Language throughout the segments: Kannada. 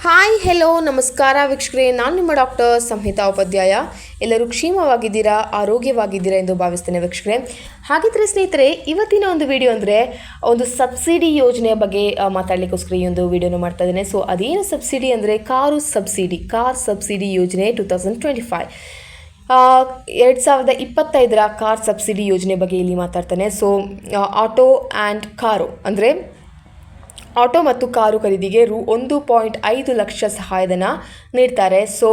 ಹಾಯ್ ಹೆಲೋ ನಮಸ್ಕಾರ ವೀಕ್ಷಕರೇ, ನಾನು ನಿಮ್ಮ ಡಾಕ್ಟರ್ ಸಂಹಿತಾ ಉಪಾಧ್ಯಾಯ. ಎಲ್ಲರೂ ಕ್ಷೇಮವಾಗಿದ್ದೀರಾ, ಆರೋಗ್ಯವಾಗಿದ್ದೀರಾ ಎಂದು ಭಾವಿಸ್ತೇನೆ ವೀಕ್ಷಕರೇ. ಹಾಗಿದ್ರೆ ಸ್ನೇಹಿತರೆ, ಇವತ್ತಿನ ಒಂದು ವಿಡಿಯೋ ಅಂದರೆ ಒಂದು ಸಬ್ಸಿಡಿ ಯೋಜನೆಯ ಬಗ್ಗೆ ಮಾತಾಡಲಿಕ್ಕೋಸ್ಕರ ಈ ಒಂದು ವಿಡಿಯೋನ ಮಾಡ್ತಾ ಇದ್ದೇನೆ. ಸೊ ಅದೇನು ಸಬ್ಸಿಡಿ ಅಂದರೆ ಕಾರ್ ಸಬ್ಸಿಡಿ ಯೋಜನೆ 2025 2025 ಕಾರ್ ಸಬ್ಸಿಡಿ ಯೋಜನೆ ಬಗ್ಗೆ ಇಲ್ಲಿ ಮಾತಾಡ್ತಾನೆ. ಸೊ ಆಟೋ ಆ್ಯಂಡ್ ಕಾರು ಅಂದರೆ ಆಟೋ ಮತ್ತು ಕಾರು ಖರೀದಿಗೆ ₹1.5 ಲಕ್ಷ ಸಹಾಯಧನ ನೀಡ್ತಾರೆ. ಸೊ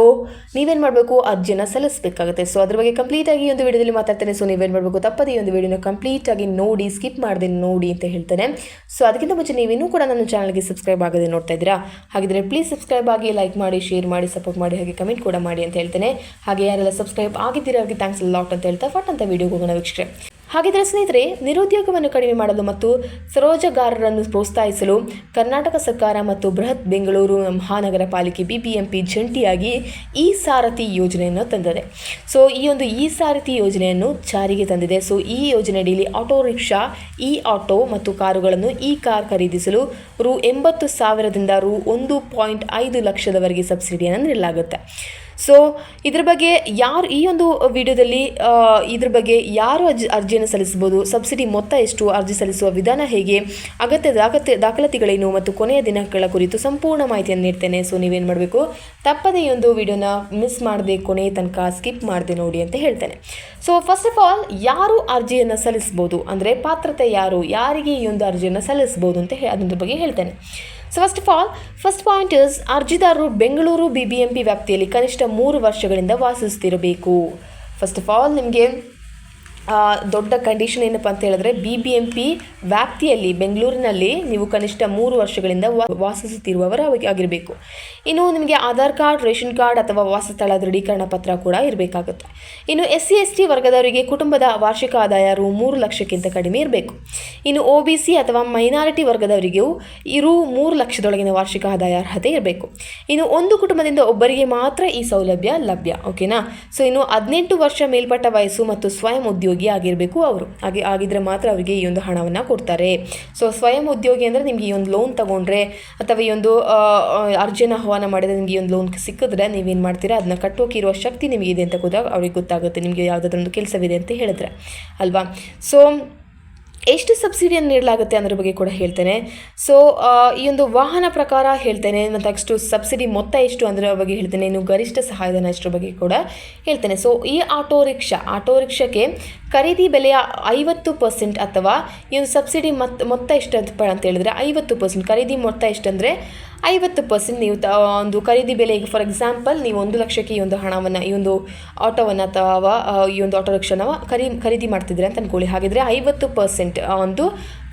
ನೀವೇನು ಮಾಡಬೇಕು, ಅರ್ಜಿಯನ್ನು ಸಲ್ಲಿಸಬೇಕಾಗುತ್ತೆ. ಸೊ ಅದ್ರ ಬಗ್ಗೆ ಕಂಪ್ಲೀಟಾಗಿ ಈ ಒಂದು ವಿಡಿಯೋದಲ್ಲಿ ಮಾತಾಡ್ತೇನೆ. ಸೊ ನೀವೇನು ಮಾಡಬೇಕು, ತಪ್ಪದೇ ಈ ಒಂದು ವಿಡಿಯೋನ ಕಂಪ್ಲೀಟಾಗಿ ನೋಡಿ, ಸ್ಕಿಪ್ ಮಾಡದೆ ನೋಡಿ ಅಂತ ಹೇಳ್ತೇನೆ. ಸೊ ಅದಕ್ಕಿಂತ ಮುಂಚೆ ನೀವೇನೂ ಕೂಡ ನನ್ನ ಚಾನಲ್ಗೆ ಸಬ್ಸ್ಕ್ರೈಬ್ ಆಗದೆ ನೋಡ್ತಾ ಇದ್ದೀರಾ, ಹಾಗಿದ್ರೆ ಪ್ಲೀಸ್ ಸಬ್ಸ್ಕ್ರೈಬ್ ಆಗಿ, ಲೈಕ್ ಮಾಡಿ, ಶೇರ್ ಮಾಡಿ, ಸಪೋರ್ಟ್ ಮಾಡಿ, ಹಾಗೆ ಕಮೆಂಟ್ ಕೂಡ ಮಾಡಿ ಅಂತ ಹೇಳ್ತೇನೆ. ಹಾಗೆ ಯಾರೆಲ್ಲ ಸಬ್ಸ್ಕ್ರೈಬ್ ಆಗಿದ್ದೀರಾ ಅವ್ರಿಗೆ ಥ್ಯಾಂಕ್ಸ್ ಲಾಟ್ ಅಂತ ಹೇಳ್ತಾ ಫಟ್ ಅಂತ ವಿಡಿಯೋಗೆ ಹೋಗೋಣ ವೀಕ್ಷಕರೇ. ಹಾಗಿದ್ರೆ ಸ್ನೇಹಿತರೆ, ನಿರುದ್ಯೋಗವನ್ನು ಕಡಿಮೆ ಮಾಡಲು ಮತ್ತು ಸ್ವರೋಜಗಾರರನ್ನು ಪ್ರೋತ್ಸಾಹಿಸಲು ಕರ್ನಾಟಕ ಸರ್ಕಾರ ಮತ್ತು ಬೃಹತ್ ಬೆಂಗಳೂರು ಮಹಾನಗರ ಪಾಲಿಕೆ BBMP ಜಂಟಿಯಾಗಿ ಇ ಸಾರಥಿ ಯೋಜನೆಯನ್ನು ತಂದಿದೆ. ಸೊ ಈ ಒಂದು ಇ ಸಾರಥಿ ಯೋಜನೆಯನ್ನು ಜಾರಿಗೆ ತಂದಿದೆ. ಸೊ ಈ ಯೋಜನೆ ಅಡಿಯಲ್ಲಿ ಆಟೋ ರಿಕ್ಷಾ, ಇ ಆಟೋ ಮತ್ತು ಕಾರುಗಳನ್ನು ಇ ಕಾರ್ ಖರೀದಿಸಲು ₹80,000ದಿಂದ ₹1.5 ಲಕ್ಷದವರೆಗೆ ಸಬ್ಸಿಡಿಯನ್ನು ನೀಡಲಾಗುತ್ತೆ. ಸೊ ಇದ್ರ ಬಗ್ಗೆ ಯಾರು ಈ ಒಂದು ವಿಡಿಯೋದಲ್ಲಿ ಇದ್ರ ಬಗ್ಗೆ ಯಾರು ಅರ್ಜಿಯನ್ನು ಸಲ್ಲಿಸಬಹುದು, ಸಬ್ಸಿಡಿ ಮೊತ್ತ ಎಷ್ಟು, ಅರ್ಜಿ ಸಲ್ಲಿಸುವ ವಿಧಾನ ಹೇಗೆ, ಅಗತ್ಯ ದಾಖಲಾತಿಗಳೇನು ಮತ್ತು ಕೊನೆಯ ದಿನಗಳ ಕುರಿತು ಸಂಪೂರ್ಣ ಮಾಹಿತಿಯನ್ನು ನೀಡ್ತೇನೆ. ಸೊ ನೀವೇನು ಮಾಡಬೇಕು, ತಪ್ಪದೇ ಈ ಒಂದು ವಿಡಿಯೋನ ಮಿಸ್ ಮಾಡದೆ ಕೊನೆಯ ತನಕ ಸ್ಕಿಪ್ ಮಾಡದೆ ನೋಡಿ ಅಂತ ಹೇಳ್ತೇನೆ. ಸೊ ಫಸ್ಟ್ ಆಫ್ ಆಲ್ ಯಾರು ಅರ್ಜಿಯನ್ನು ಸಲ್ಲಿಸ್ಬೋದು ಅಂದರೆ ಪಾತ್ರತೆ ಯಾರಿಗೆ ಈ ಒಂದು ಅರ್ಜಿಯನ್ನು ಸಲ್ಲಿಸ್ಬೋದು ಅಂತ ಅದ್ರ ಬಗ್ಗೆ ಹೇಳ್ತೇನೆ. ಸೊ ಫಸ್ಟ್ ಪಾಯಿಂಟ್ ಇಸ್, ಅರ್ಜಿದಾರರು ಬೆಂಗಳೂರು BBMP ವ್ಯಾಪ್ತಿಯಲ್ಲಿ ಕನಿಷ್ಠ 3 ವರ್ಷಗಳಿಂದ ವಾಸಿಸುತ್ತಿರಬೇಕು. ಫಸ್ಟ್ ಆಫ್ ಆಲ್ ನಿಮಗೆ ದೊಡ್ಡ ಕಂಡೀಷನ್ ಏನಪ್ಪ ಅಂತ ಹೇಳಿದ್ರೆ, BBMP ವ್ಯಾಪ್ತಿಯಲ್ಲಿ ಬೆಂಗಳೂರಿನಲ್ಲಿ ನೀವು ಕನಿಷ್ಠ 3 ವರ್ಷಗಳಿಂದ ವಾಸಿಸುತ್ತಿರುವವರು ಆಗಿರಬೇಕು. ಇನ್ನು ನಿಮಗೆ ಆಧಾರ್ ಕಾರ್ಡ್, ರೇಷನ್ ಕಾರ್ಡ್ ಅಥವಾ ವಾಸಸ್ಥಳ ದೃಢೀಕರಣ ಪತ್ರ ಕೂಡ ಇರಬೇಕಾಗುತ್ತೆ. ಇನ್ನು SC/ST ವರ್ಗದವರಿಗೆ ಕುಟುಂಬದ ವಾರ್ಷಿಕ ಆದಾಯ ₹3 ಲಕ್ಷಕ್ಕಿಂತ ಕಡಿಮೆ ಇರಬೇಕು. ಇನ್ನು OBC ಅಥವಾ ಮೈನಾರಿಟಿ ವರ್ಗದವರಿಗೂ ₹3 ಲಕ್ಷದೊಳಗಿನ ವಾರ್ಷಿಕ ಆದಾಯ ಅರ್ಹತೆ ಇರಬೇಕು. ಇನ್ನು ಒಂದು ಕುಟುಂಬದಿಂದ ಒಬ್ಬರಿಗೆ ಮಾತ್ರ ಈ ಸೌಲಭ್ಯ ಲಭ್ಯ. ಓಕೆನಾ. ಸೊ ಇನ್ನು 18 ವರ್ಷ ಮೇಲ್ಪಟ್ಟ ವಯಸ್ಸು ಮತ್ತು ಸ್ವಯಂ ಉದ್ಯೋಗಿ ಆಗಿರಬೇಕು ಅವರು. ಆಗಿದ್ರೆ ಮಾತ್ರ ಅವರಿಗೆ ಈ ಒಂದು ಹಣವನ್ನು ಕೊಡ್ತಾರೆ. ಸೊ ಸ್ವಯಂ ಉದ್ಯೋಗಿ ಅಂದರೆ ನಿಮಗೆ ಈ ಒಂದು ಲೋನ್ ತಗೊಂಡ್ರೆ ಅಥವಾ ಈ ಒಂದು ಅರ್ಜಿಯನ್ನು ಆಹ್ವಾನ ಮಾಡಿದರೆ ನಿಮಗೆ ಈ ಒಂದು ಲೋನ್ ಸಿಕ್ಕಿದ್ರೆ ನೀವೇನು ಮಾಡ್ತೀರಾ, ಅದನ್ನ ಕಟ್ಟೋಕೆ ಇರುವ ಶಕ್ತಿ ನಿಮಗೆ ಇದೆ ಅಂತ ಅವ್ರಿಗೆ ಗೊತ್ತಾಗುತ್ತೆ, ನಿಮಗೆ ಯಾವುದಾದ್ರೂ ಒಂದು ಕೆಲಸವಿದೆ ಅಂತ ಹೇಳಿದ್ರೆ ಅಲ್ವಾ. ಸೊ ಎಷ್ಟು ಸಬ್ಸಿಡಿಯನ್ನು ನೀಡಲಾಗುತ್ತೆ ಅನ್ನೋದ್ರ ಬಗ್ಗೆ ಕೂಡ ಹೇಳ್ತೇನೆ. ಸೊ ಈ ಒಂದು ವಾಹನ ಪ್ರಕಾರ ಹೇಳ್ತೇನೆ, ಮತ್ತು ನೆಕ್ಸ್ಟು ಸಬ್ಸಿಡಿ ಮೊತ್ತ ಎಷ್ಟು ಅದರ ಬಗ್ಗೆ ಹೇಳ್ತೇನೆ. ಇನ್ನು ಗರಿಷ್ಠ ಸಹಾಯಧನ ಎಷ್ಟರ ಬಗ್ಗೆ ಕೂಡ ಹೇಳ್ತೇನೆ. ಸೊ ಈ ಆಟೋ ರಿಕ್ಷಾಕ್ಕೆ ಖರೀದಿ ಬೆಲೆಯ 50% ಅಥವಾ ಈ ಒಂದು ಸಬ್ಸಿಡಿ ಮೊತ್ತ ಎಷ್ಟು ಅಂತ ಹೇಳಿದ್ರೆ 50%. ಖರೀದಿ ಮೊತ್ತ ಎಷ್ಟಂದರೆ 50% ನೀವು ಒಂದು ಖರೀದಿ ಬೆಲೆ, ಈಗ ಫಾರ್ ಎಕ್ಸಾಂಪಲ್ ನೀವು 1 ಲಕ್ಷಕ್ಕೆ ಈ ಒಂದು ಹಣವನ್ನು, ಈ ಒಂದು ಆಟೋವನ್ನು ಅಥವಾ ಈ ಒಂದು ಆಟೋ ರಿಕ್ಷಾನ ಖರೀದಿ ಮಾಡ್ತಿದ್ರೆ ಅಂತ ಅಂದ್ಕೊಳ್ಳಿ. ಹಾಗಿದ್ರೆ 50% ಒಂದು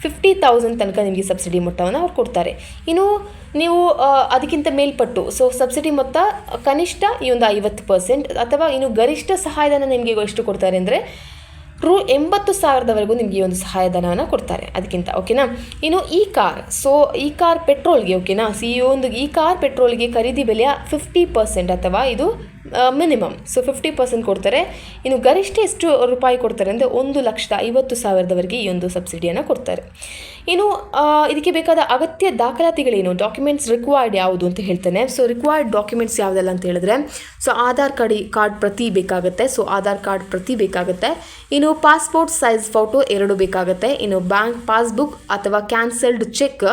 50,000 ತನಕ ನಿಮಗೆ ಸಬ್ಸಿಡಿ ಮೊತ್ತವನ್ನು ಅವ್ರು ಕೊಡ್ತಾರೆ. ಇನ್ನು ನೀವು ಅದಕ್ಕಿಂತ ಮೇಲ್ಪಟ್ಟು, ಸೊ ಸಬ್ಸಿಡಿ ಮೊತ್ತ ಕನಿಷ್ಠ ಈ ಒಂದು 50% ಅಥವಾ ಇನ್ನು ಗರಿಷ್ಠ ಸಹಾಯಧನ ನಿಮಗೆ ಎಷ್ಟು ಕೊಡ್ತಾರೆ ಅಂದರೆ ₹80,000ವರೆಗೂ ನಿಮಗೆ ಈ ಒಂದು ಸಹಾಯಧನವನ್ನು ಕೊಡ್ತಾರೆ ಅದಕ್ಕಿಂತ. ಓಕೆನಾ. ಇನ್ನು ಈ ಕಾರ್ ಪೆಟ್ರೋಲ್ಗೆ, ಓಕೆನಾ, ಈ ಕಾರ್ ಪೆಟ್ರೋಲ್ಗೆ ಖರೀದಿ ಬೆಲೆಯ 50% ಅಥವಾ ಇದು ಮಿನಿಮಮ್. ಸೊ 50% ಕೊಡ್ತಾರೆ. ಇನ್ನು ಗರಿಷ್ಠ ಎಷ್ಟು ರೂಪಾಯಿ ಕೊಡ್ತಾರೆ ಅಂದರೆ ₹1,50,000ವರೆಗೆ ಈ ಒಂದು ಸಬ್ಸಿಡಿಯನ್ನು ಕೊಡ್ತಾರೆ. ಇನ್ನು ಇದಕ್ಕೆ ಬೇಕಾದ ಅಗತ್ಯ ದಾಖಲಾತಿಗಳೇನು, ಡಾಕ್ಯುಮೆಂಟ್ಸ್ ರಿಕ್ವೈರ್ಡ್ ಯಾವುದು ಅಂತ ಹೇಳ್ತೇನೆ. ಸೊ ರಿಕ್ವೈರ್ಡ್ ಡಾಕ್ಯುಮೆಂಟ್ಸ್ ಯಾವುದೆಲ್ಲ ಅಂತ ಹೇಳಿದ್ರೆ, ಸೊ ಆಧಾರ್ ಕಾರ್ಡ್ ಪ್ರತಿ ಬೇಕಾಗುತ್ತೆ. ಇನ್ನು ಪಾಸ್ಪೋರ್ಟ್ ಸೈಜ್ ಫೋಟೋ 2 ಬೇಕಾಗುತ್ತೆ. ಇನ್ನು ಬ್ಯಾಂಕ್ ಪಾಸ್ಬುಕ್ ಅಥವಾ ಕ್ಯಾನ್ಸಲ್ಡ್ ಚೆಕ್.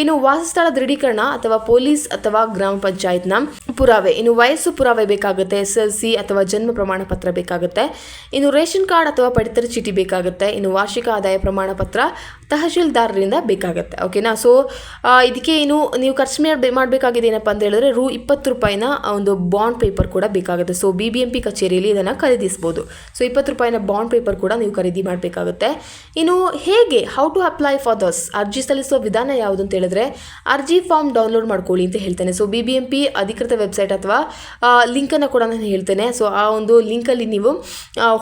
ಇನ್ನು ವಾಸಸ್ಥಳ ದೃಢೀಕರಣ ಅಥವಾ ಪೊಲೀಸ್ ಅಥವಾ ಗ್ರಾಮ ಪಂಚಾಯತ್ನ ಪುರಾವೆ. ಇನ್ನು ವಯಸ್ಸು ಪುರಾವೆ ಬೇಕಾಗುತ್ತೆ. SSLC ಅಥವಾ ಜನ್ಮ ಪ್ರಮಾಣ ಪತ್ರ ಬೇಕಾಗುತ್ತೆ. ಇನ್ನು ರೇಷನ್ ಕಾರ್ಡ್ ಅಥವಾ ಪಡಿತರ ಚೀಟಿ ಬೇಕಾಗುತ್ತೆ. ಇನ್ನು ವಾರ್ಷಿಕ ಆದಾಯ ಪ್ರಮಾಣ ಪತ್ರ ತಹಶೀಲ್ದಾರರಿಂದ ಬೇಕಾಗುತ್ತೆ. ಓಕೆನಾ. ಸೊ ಇದಕ್ಕೆ ಇನ್ನು ನೀವು ಖರ್ಚು ಮಾಡಬೇಕಾಗಿದೆ ಏನಪ್ಪ ಅಂತ ಹೇಳಿದ್ರೆ ₹20 ಒಂದು ಬಾಂಡ್ ಪೇಪರ್ ಕೂಡ ಬೇಕಾಗುತ್ತೆ. ಸೊ BBMP ಕಚೇರಿಯಲ್ಲಿ ಇದನ್ನು ಖರೀದಿಸ್ಬೋದು. ಸೊ ₹20 ಬಾಂಡ್ ಪೇಪರ್ ಕೂಡ ನೀವು ಖರೀದಿ ಮಾಡಬೇಕಾಗುತ್ತೆ. ಇನ್ನು ಹೌ ಟು ಅಪ್ಲೈ ಫಾರ್ ದಸ್, ಅರ್ಜಿ ಸಲ್ಲಿಸುವ ವಿಧಾನ ಯಾವುದು ಅಂತ ಹೇಳಿದ್ರೆ, ಅರ್ಜಿ ಫಾರ್ಮ್ ಡೌನ್ಲೋಡ್ ಮಾಡ್ಕೊಳ್ಳಿ ಅಂತ ಹೇಳ್ತೇನೆ. ಸೊ BBMP ಅಧಿಕೃತ ವೆಬ್ಸೈಟ್ ಅಥವಾ ಲಿಂಕನ್ನು ಕೂಡ ನಾನು ಹೇಳ್ತೇನೆ. ಸೊ ಆ ಒಂದು ಲಿಂಕಲ್ಲಿ ನೀವು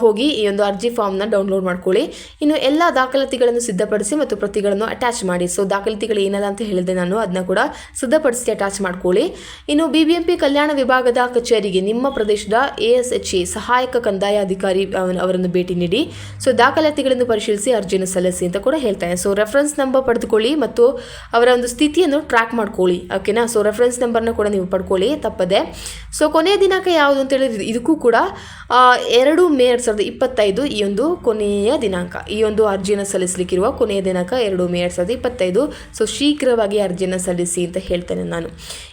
ಹೋಗಿ ಈ ಒಂದು ಅರ್ಜಿ ಫಾರ್ಮ್ನ ಡೌನ್ಲೋಡ್ ಮಾಡ್ಕೊಳ್ಳಿ. ಇನ್ನು ಎಲ್ಲ ದಾಖಲಾತಿಗಳನ್ನು ಸಿದ್ಧಪಡಿಸಿ ಮತ್ತು ಪ್ರತಿಗಳನ್ನು ಅಟ್ಯಾಚ್ ಮಾಡಿ. ಸೊ ದಾಖಲಾತಿಗಳು ಏನಲ್ಲ ಅಂತ ಹೇಳಿದೆ ನಾನು, ಅದನ್ನ ಕೂಡ ಸಿದ್ಧಪಡಿಸಿ ಅಟ್ಯಾಚ್ ಮಾಡ್ಕೊಳ್ಳಿ. ಇನ್ನು BBMP ಕಲ್ಯಾಣ ವಿಭಾಗದ ಕಚೇರಿಗೆ ನಿಮ್ಮ ಪ್ರದೇಶದ ASHA ಸಹಾಯಕ ಕಂದಾಯ ಅಧಿಕಾರಿ ಅವರನ್ನು ಭೇಟಿ ನೀಡಿ. ಸೊ ದಾಖಲಾತಿಗಳನ್ನು ಪರಿಶೀಲಿಸಿ ಅರ್ಜಿಯನ್ನು ಸಲ್ಲಿಸಿ ಅಂತ ಕೂಡ ಹೇಳ್ತಾನೆ. ಸೊ ರೆಫರೆನ್ಸ್ ನಂಬರ್ ಪಡೆದುಕೊಳ್ಳಿ ಮತ್ತು ಅವರ ಒಂದು ಸ್ಥಿತಿಯನ್ನು ಟ್ರ್ಯಾಕ್ ಮಾಡ್ಕೊಳ್ಳಿ. ಓಕೆನಾ. ಸೊ ರೆಫರೆನ್ಸ್ ನಂಬರ್ನ ಕೂಡ ನೀವು ಪಡ್ಕೊಳ್ಳಿ ತಪ್ಪದೆ. ಸೊ ಕೊನೆಯ ದಿನಾಂಕ ಯಾವುದು ಅಂತ ಹೇಳಿದ್ರೆ ಇದಕ್ಕೂ ಕೂಡ 2 ಮೇ 2025 ಈ ಒಂದು ಕೊನೆಯ ದಿನಾಂಕ. ಈ ಒಂದು ಅರ್ಜಿಯನ್ನು ಸಲ್ಲಿಸಲಿಕ್ಕಿರುವ ಕೊನೆಯ ದಿನಾಂಕ 2 ಮೇ 2025. ಸೊ ಶೀಘ್ರವಾಗಿ ಅರ್ಜಿಯನ್ನು ಸಲ್ಲಿಸಿ ಅಂತ ಹೇಳ್ತೇನೆ ನಾನು.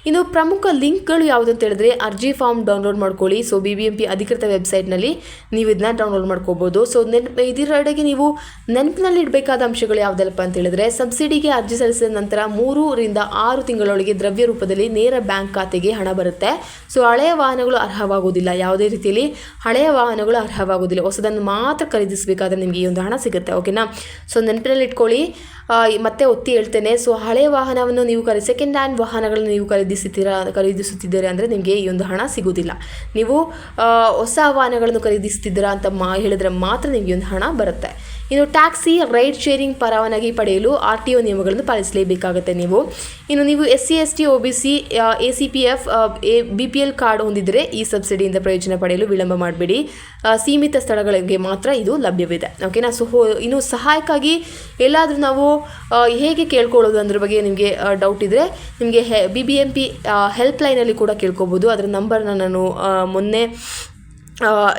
ಇನ್ನು ಪ್ರಮುಖ ಲಿಂಕ್ಗಳು ಯಾವುದು ಅಂತ ಹೇಳಿದ್ರೆ ಅರ್ಜಿ ಫಾರ್ಮ್ ಡೌನ್ಲೋಡ್ ಮಾಡ್ಕೊಳ್ಳಿ. ಸೊ BBMP ಅಧಿಕೃತ ವೆಬ್ಸೈಟ್ನಲ್ಲಿ ನೀವು ಇದನ್ನ ಡೌನ್ಲೋಡ್ ಮಾಡ್ಕೋಬೋದು. ಸೊ ಇದರೊಳಗೆ ನೀವು ನೆನಪಿನಲ್ಲಿ ಇಡಬೇಕಾದ ಅಂಶಗಳು ಯಾವುದಲ್ಲಪ್ಪ ಅಂತ ಹೇಳಿದ್ರೆ, ಸಬ್ಸಿಡಿಗೆ ಅರ್ಜಿ ಸಲ್ಲಿಸಿದ ನಂತರ 3 ರಿಂದ 6 ತಿಂಗಳೊಳಗೆ ದ್ರವ್ಯ ರೂಪದಲ್ಲಿ ನೇರ ಬ್ಯಾಂಕ್ ಖಾತೆಗೆ ಹಣ ಬರುತ್ತೆ. ಸೊ ಹಳೆಯ ವಾಹನಗಳು ಅರ್ಹವಾಗುವುದಿಲ್ಲ, ಯಾವುದೇ ರೀತಿಯಲ್ಲಿ ಹಳೆಯ ವಾಹನಗಳು ಅರ್ಹವಾಗುವುದಿಲ್ಲ. ಹೊಸದನ್ನು ಮಾತ್ರ ಖರೀದಿಸಬೇಕಾದ್ರೆ ನಿಮಗೆ ಈ ಒಂದು ಹಣ ಸಿಗುತ್ತೆ. ಓಕೆನಾ. ಸೊ ನೆನಪಿನಲ್ಲಿ ಇಟ್ಕೊಳ್ಳಿ. ಮತ್ತೆ ಒತ್ತಿ ಹೇಳ್ತೇನೆ. ಸೊ ಹಳೆಯ ವಾಹನವನ್ನು ನೀವು ಸೆಕೆಂಡ್ ಹ್ಯಾಂಡ್ ವಾಹನಗಳನ್ನು ನೀವು ಖರೀದಿಸುತ್ತಿದ್ದೀರಾ ಅಂದರೆ ನಿಮಗೆ ಈ ಒಂದು ಹಣ ಸಿಗುವುದಿಲ್ಲ. ನೀವು ಹೊಸ ವಾಹನಗಳನ್ನು ಖರೀದಿಸುತ್ತಿದ್ದೀರಾ ಅಂತ ಹೇಳಿದ್ರೆ ಮಾತ್ರ ನಿಮಗೆ ಒಂದು ಹಣ ಬರುತ್ತೆ. ಇನ್ನು ಟ್ಯಾಕ್ಸಿ ರೈಡ್ ಶೇರಿಂಗ್ ಪರವಾನಗಿ ಪಡೆಯಲು RTO ನಿಯಮಗಳನ್ನು ಪಾಲಿಸಲೇಬೇಕಾಗುತ್ತೆ ನೀವು. ಇನ್ನು ನೀವು SC ST OBC ACPF BPL card ಹೊಂದಿದರೆ ಈ ಸಬ್ಸಿಡಿಯಿಂದ ಪ್ರಯೋಜನ ಪಡೆಯಲು ವಿಳಂಬ ಮಾಡಬೇಡಿ. ಸೀಮಿತ ಸ್ಥಳಗಳಿಗೆ ಮಾತ್ರ ಇದು ಲಭ್ಯವಿದೆ. ಓಕೆನಾ. ಸೊ ಇನ್ನು ಸಹಾಯಕ್ಕಾಗಿ ಎಲ್ಲಾದರೂ ನಾವು ಹೇಗೆ ಕೇಳ್ಕೊಳ್ಳೋದು ಅದ್ರ ಬಗ್ಗೆ ನಿಮಗೆ ಡೌಟ್ ಇದ್ದರೆ ನಿಮಗೆ BBMP ಹೆಲ್ಪ್ಲೈನಲ್ಲಿ ಕೂಡ ಕೇಳ್ಕೊಬೋದು. ಅದರ ನಂಬರ್ನ ನಾನು ಮೊನ್ನೆ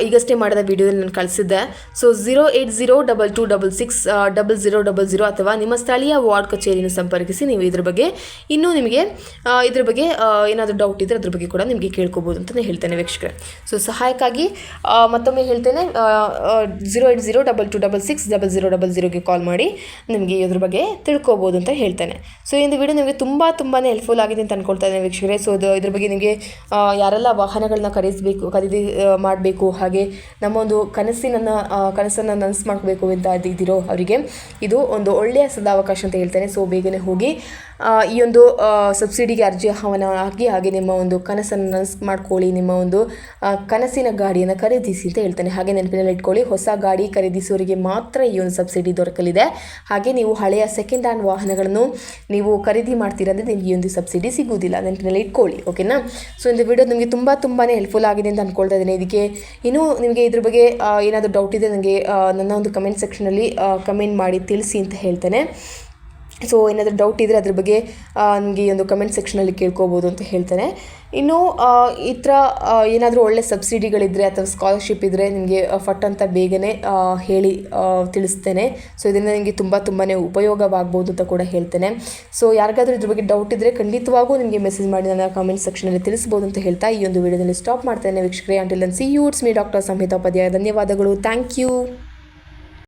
ಈಗಷ್ಟೇ ಮಾಡಿದ ವಿಡಿಯೋದಲ್ಲಿ ನಾನು ಕಳಿಸಿದ್ದೆ. ಸೊ 08022660000 ಅಥವಾ ನಿಮ್ಮ ಸ್ಥಳೀಯ ವಾರ್ಡ್ ಕಚೇರಿಯನ್ನು ಸಂಪರ್ಕಿಸಿ ನೀವು ಇದ್ರ ಬಗ್ಗೆ ಇನ್ನೂ ನಿಮಗೆ ಇದ್ರ ಬಗ್ಗೆ ಏನಾದರೂ ಡೌಟ್ ಇದ್ದರೆ ಅದ್ರ ಬಗ್ಗೆ ಕೂಡ ನಿಮಗೆ ಕೇಳ್ಕೊಬೋದು ಅಂತಲೇ ಹೇಳ್ತೇನೆ ವೀಕ್ಷಕರೇ. ಸೊ ಸಹಾಯಕ್ಕಾಗಿ ಮತ್ತೊಮ್ಮೆ ಹೇಳ್ತೇನೆ, 08022660000ಗೆ ಕಾಲ್ ಮಾಡಿ ನಿಮಗೆ ಇದ್ರ ಬಗ್ಗೆ ತಿಳ್ಕೊಬೋದು ಅಂತ ಹೇಳ್ತೇನೆ. ಸೊ ಈ ಒಂದು ವಿಡಿಯೋ ನಿಮಗೆ ತುಂಬಾ ಹೆಲ್ಪ್ಫುಲ್ ಆಗಿದೆ ಅಂತ ಅಂದ್ಕೊಳ್ತಾ ಇದ್ದೇನೆ ವೀಕ್ಷಕರೇ. ಸೊ ಇದ್ರ ಬಗ್ಗೆ ನಿಮಗೆ ಯಾರೆಲ್ಲ ವಾಹನಗಳನ್ನ ಖರೀದಿ ಮಾಡಬೇಕು, ಹಾಗೆ ನಮ್ಮ ಒಂದು ಕನಸನ್ನು ನನಸು ಮಾಡಬೇಕು ಅಂತ ಇದ್ದೀರೋ ಅವರಿಗೆ ಇದು ಒಂದು ಒಳ್ಳೆಯ ಸದಾವಕಾಶ ಅಂತ ಹೇಳ್ತೇನೆ. ಸೊ ಬೇಗನೆ ಹೋಗಿ ಈ ಒಂದು ಸಬ್ಸಿಡಿಗೆ ಅರ್ಜಿ ಆಹ್ವಾನ ಹಾಕಿ ಹಾಗೆ ನಿಮ್ಮ ಒಂದು ಕನಸನ್ನು ನನಸು ಮಾಡ್ಕೊಳ್ಳಿ, ನಿಮ್ಮ ಒಂದು ಕನಸಿನ ಗಾಡಿಯನ್ನು ಖರೀದಿಸಿ ಅಂತ ಹೇಳ್ತೇನೆ. ಹಾಗೆ ನೆನಪಿನಲ್ಲಿ ಇಟ್ಕೊಳ್ಳಿ, ಹೊಸ ಗಾಡಿ ಖರೀದಿಸುವವರಿಗೆ ಮಾತ್ರ ಈ ಒಂದು ಸಬ್ಸಿಡಿ ದೊರಕಲಿದೆ. ಹಾಗೆ ನೀವು ಹಳೆಯ ಸೆಕೆಂಡ್ ಹ್ಯಾಂಡ್ ವಾಹನಗಳನ್ನು ನೀವು ಖರೀದಿ ಮಾಡ್ತೀರಾ ಅಂದರೆ ನಿಮಗೆ ಈ ಒಂದು ಸಬ್ಸಿಡಿ ಸಿಗುವುದಿಲ್ಲ, ನೆನಪಿನಲ್ಲಿ ಇಟ್ಕೊಳ್ಳಿ. ಓಕೆನಾ. ಸೊ இந்த ವಿಡಿಯೋ ನಿಮಗೆ ತುಂಬಾ ಹೆಲ್ಪ್ಫುಲ್ ಆಗಿದೆ ಅಂತ ಅಂದ್ಕೊಳ್ತಾ ಇದ್ದೀನಿ. ಇದಕ್ಕೆ ಇನ್ನೂ ನಿಮಗೆ ಇದ್ರ ಬಗ್ಗೆ ಏನಾದರೂ ಡೌಟ್ ಇದೆ ನನಗೆ ನನ್ನ ಒಂದು ಕಮೆಂಟ್ ಸೆಕ್ಷನಲ್ಲಿ ಕಮೆಂಟ್ ಮಾಡಿ ತಿಳಿಸಿ ಅಂತ ಹೇಳ್ತೇನೆ. ಸೊ ಏನಾದರೂ ಡೌಟ್ ಇದ್ದರೆ ಅದ್ರ ಬಗ್ಗೆ ನಿಮಗೆ ಈ ಒಂದು ಕಮೆಂಟ್ ಸೆಕ್ಷನಲ್ಲಿ ಕೇಳ್ಕೊಬೋದು ಅಂತ ಹೇಳ್ತೇನೆ. ಇನ್ನು ಈ ಥರ ಏನಾದರೂ ಒಳ್ಳೆ ಸಬ್ಸಿಡಿಗಳಿದ್ದರೆ ಅಥವಾ ಸ್ಕಾಲರ್ಶಿಪ್ ಇದ್ದರೆ ನಿಮಗೆ ಫಟ್ ಅಂತ ಬೇಗನೆ ಹೇಳಿ ತಿಳಿಸ್ತೇನೆ. ಸೊ ಇದರಿಂದ ನಿಮಗೆ ತುಂಬ ಉಪಯೋಗವಾಗ್ಬೋದು ಅಂತ ಕೂಡ ಹೇಳ್ತೇನೆ. ಸೊ ಯಾರಿಗಾದರೂ ಇದ್ರ ಬಗ್ಗೆ ಡೌಟ್ ಇದ್ದರೆ ಖಂಡಿತವಾಗೂ ನಿಮಗೆ ಮೆಸೇಜ್ ಮಾಡಿ ನನ್ನ ಕಾಮೆಂಟ್ ಸೆಕ್ಷನಲ್ಲಿ ತಿಳಿಸ್ಬೋದು ಅಂತ ಹೇಳ್ತಾ ಈ ಒಂದು ವಿಡಿಯೋದಲ್ಲಿ ಸ್ಟಾಪ್ ಮಾಡ್ತೇನೆ ವೀಕ್ಷಕರೇ. Until then see you, it's me doctor Samhita Upadhyay. ಧನ್ಯವಾದಗಳು. Thank you.